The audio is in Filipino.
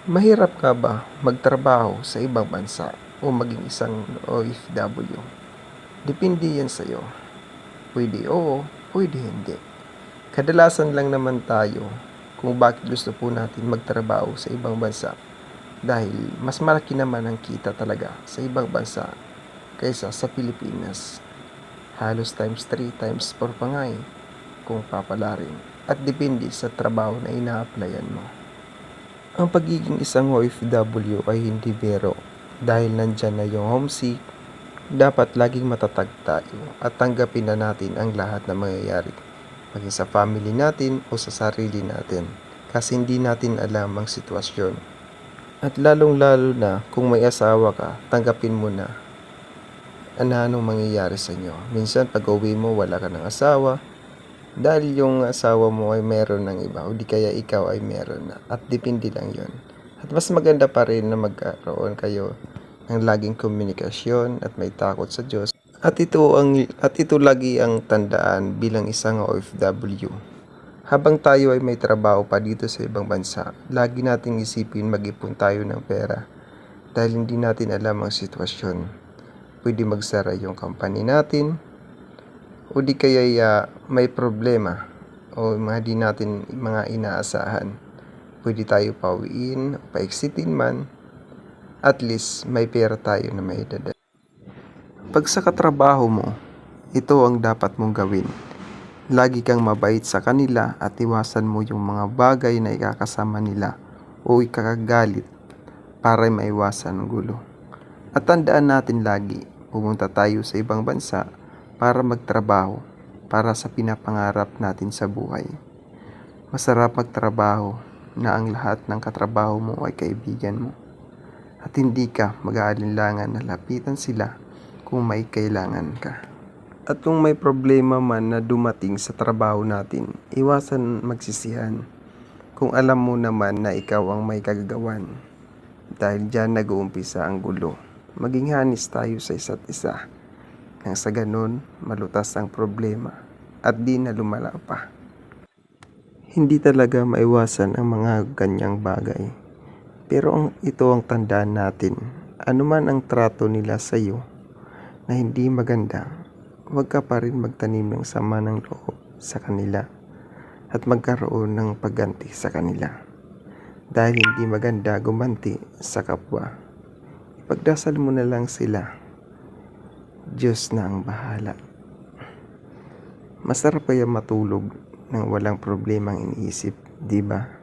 Mahirap ka ba magtrabaho sa ibang bansa o maging isang OFW? Depende yan sa'yo. Pwede oo, pwede hindi. Kadalasan lang naman tayo kung bakit gusto po natin magtrabaho sa ibang bansa dahil mas malaki naman ang kita talaga sa ibang bansa kaysa sa Pilipinas. Halos times 3, times 4 pa nga kung papalarin. At depende sa trabaho na ina-applyan mo. Ang pagiging isang OFW ay hindi biro dahil nandyan na yung homesick. Dapat laging matatag tayo at tanggapin na natin ang lahat na mangyayari, maging sa family natin o sa sarili natin, kasi hindi natin alam ang sitwasyon. At lalong lalo na kung may asawa ka, tanggapin mo na anong mangyayari sa inyo. Minsan pag uwi mo wala ka ng asawa dahil yung asawa mo ay meron ng iba o di kaya ikaw ay meron na, at depende lang yon. At mas maganda pa rin na magkaroon kayo ng laging komunikasyon at may takot sa Diyos. At ito lagi ang tandaan bilang isang OFW. Habang tayo ay may trabaho pa dito sa ibang bansa, lagi nating isipin mag-ipon tayo ng pera dahil hindi natin alam ang sitwasyon. Pwede magsara yung company natin o di kaya may problema o mga di natin mga inaasahan. Pwede tayo pauwiin o paexitin man, at least may pera tayo na may dada. Pag sa katrabaho mo, ito ang dapat mong gawin. Lagi kang mabait sa kanila at iwasan mo yung mga bagay na ikakasama nila o ikakagalit para maiwasan ang gulo. At tandaan natin lagi, pumunta tayo sa ibang bansa para magtrabaho para sa pinapangarap natin sa buhay. Masarap magtrabaho na ang lahat ng katrabaho mo ay kaibigan mo at hindi ka mag-aalinlangan na lapitan sila kung may kailangan ka. At kung may problema man na dumating sa trabaho natin, iwasan magsisihan kung alam mo naman na ikaw ang may kagagawan. Dahil dyan nag-uumpisa ang gulo. Maging hanis tayo sa isa't isa. Nang sa ganun, malutas ang problema at di na lumala pa. Hindi talaga maiwasan ang mga ganyang bagay. Pero ito ang tandaan natin. Anuman ang trato nila sa iyo na hindi maganda, huwag ka pa rin magtanim ng sama ng loob sa kanila at magkaroon ng pagganti sa kanila. Dahil hindi maganda gumanti sa kapwa. Ipagdasal mo na lang sila. Diyos na ang bahala. Masarap kaya matulog nang walang problemang iniisip, di ba?